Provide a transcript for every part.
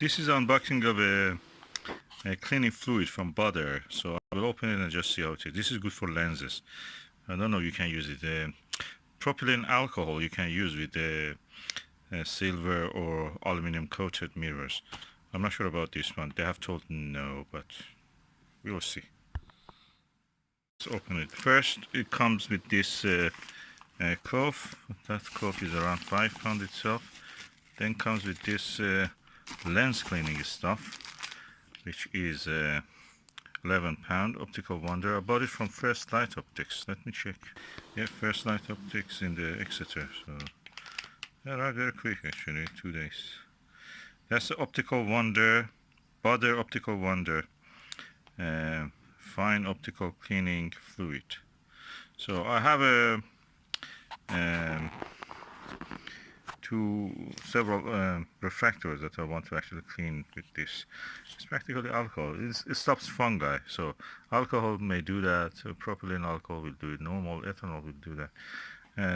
This is unboxing of a cleaning fluid from Baader. So I will open it and just see how it is. This is good for lenses. I don't know, you can use it. Propylene alcohol you can use with silver or aluminum coated mirrors. I'm not sure about this one. They have told no, but we will see. Let's open it. First, it comes with this cloth. That cloth is around £5 itself. Then comes with this lens cleaning stuff, which is £11. Optical Wonder. I bought it from First Light Optics. Let me check. Yeah, First Light Optics in the Exeter. So they are very quick actually, 2 days. That's the Optical Wonder, Baader Optical Wonder fine optical cleaning fluid. So I have several refractors that I want to actually clean with this. It's practically alcohol. It stops fungi. So alcohol may do that. Propylene alcohol will do it. Normal ethanol will do that.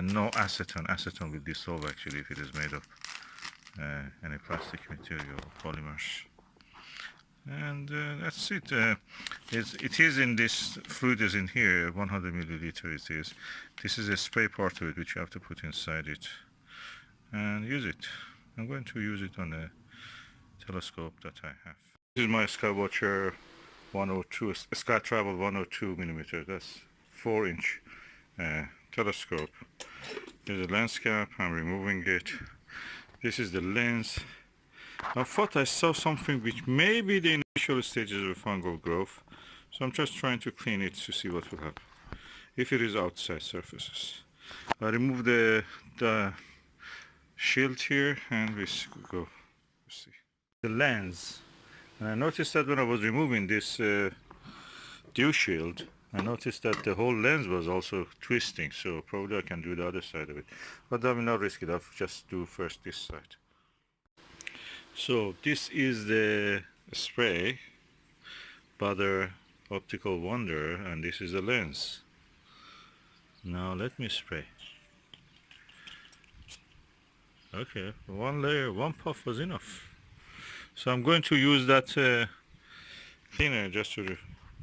No acetone. Acetone will dissolve actually if it is made of any plastic material or polymers. And that's it. It is in this fluid is in here. 100 milliliter it is. This is a spray part of it which you have to put inside it and use it. I'm going to use it on a telescope that I have. This is my SkyWatcher 102, SkyTravel 102 millimeter. That's 4-inch telescope. There's a lens cap. I'm removing it. This is the lens. I thought I saw something which may be the initial stages of fungal growth, so I'm just trying to clean it to see what will happen if it is outside surfaces. I remove the shield here and we go see the lens. And I noticed that when I was removing this dew shield, I noticed that the whole lens was also twisting, so probably I can do the other side of it, but I will not risk it. I'll just do first this side. So this is the spray, Baader Optical Wonder, and this is the lens. Now let me spray. Okay, one layer, one puff was enough. So I'm going to use that cleaner just to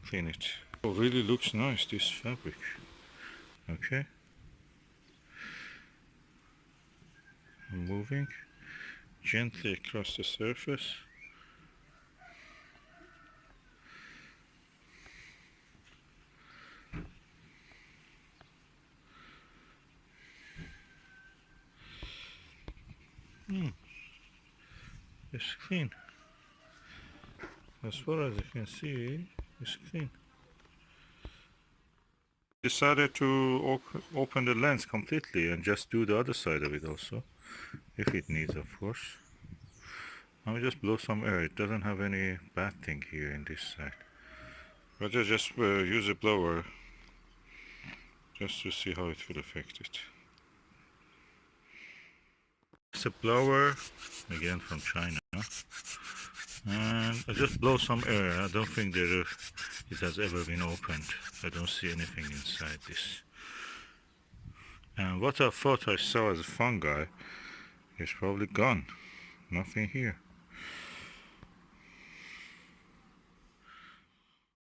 clean it. Oh, really looks nice, this fabric. Okay. I'm moving gently across the surface. It's clean. As far as you can see, it's clean. Decided to open the lens completely and just do the other side of it also, if it needs, of course. Let me just blow some air. It doesn't have any bad thing here in this side. But I just use a blower just to see how it will affect it. It's a blower, again from China. And I just blow some air. I don't think it has ever been opened. I don't see anything inside this. And what I thought I saw as a fungi is probably gone. Nothing here.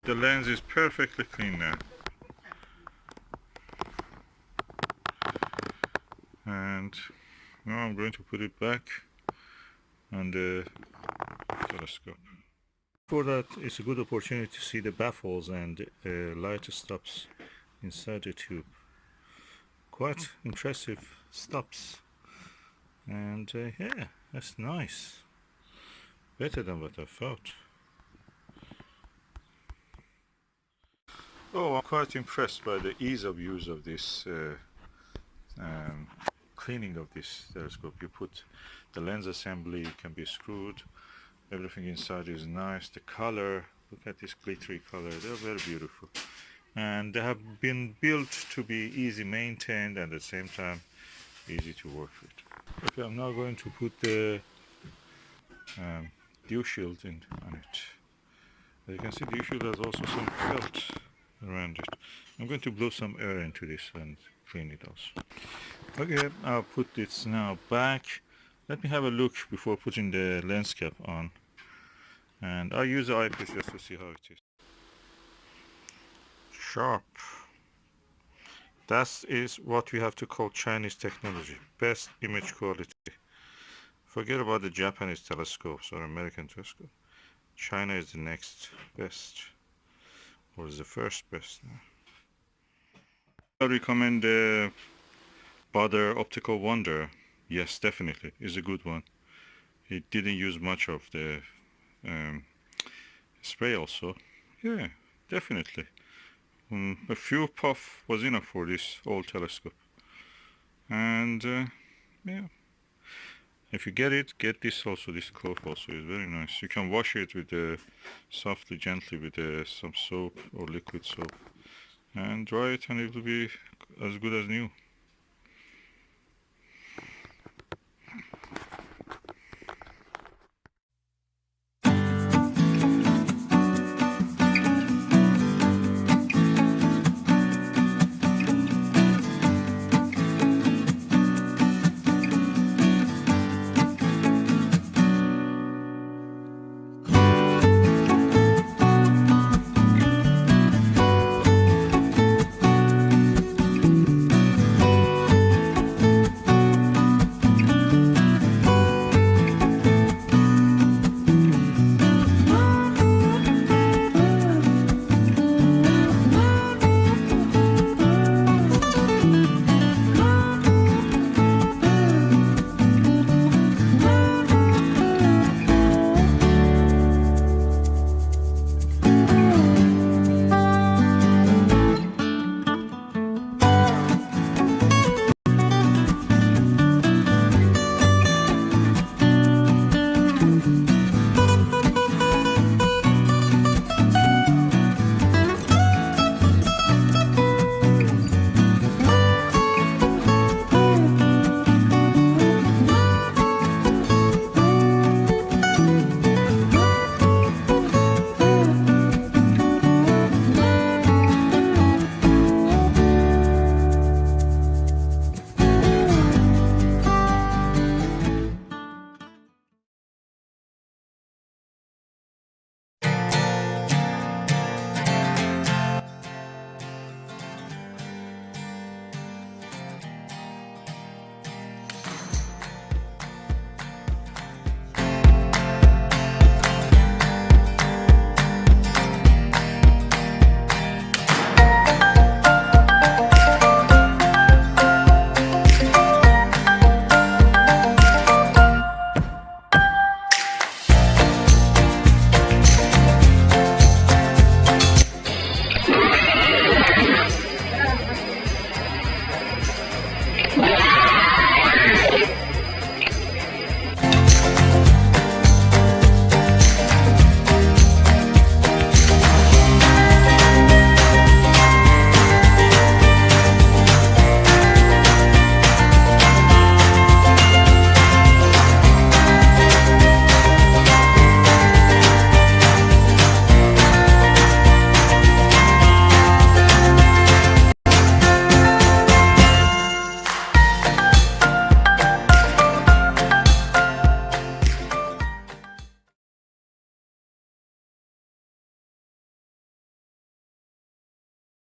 The lens is perfectly clean now. And now I'm going to put it back on the telescope. For that, it's a good opportunity to see the baffles and light stops inside the tube. Quite impressive stops. And yeah, that's nice. Better than what I thought. Oh, I'm quite impressed by the ease of use of this cleaning of this telescope. You put the lens assembly, can be screwed. Everything inside is nice. The color, look at this glittery color. They're very beautiful. And they have been built to be easy maintained and at the same time easy to work with. Okay, I'm now going to put the dew shield on it. As you can see, dew shield has also some felt around it. I'm going to blow some air into this and clean it also. Okay, I'll put this now back. Let me have a look before putting the lens cap on. And I use the eyepiece just to see how it is. Sharp. That is what we have to call Chinese technology. Best image quality. Forget about the Japanese telescopes or American telescope. China is the next best, or is the first best. I recommend the Baader Optical Wonder. Yes, definitely, is a good one. It didn't use much of the um, spray also. Yeah, definitely. A few puff was enough for this old telescope. And yeah, if you get this also. This cloth also is very nice. You can wash it with softly, gently with some soap or liquid soap, and dry it, and it will be as good as new.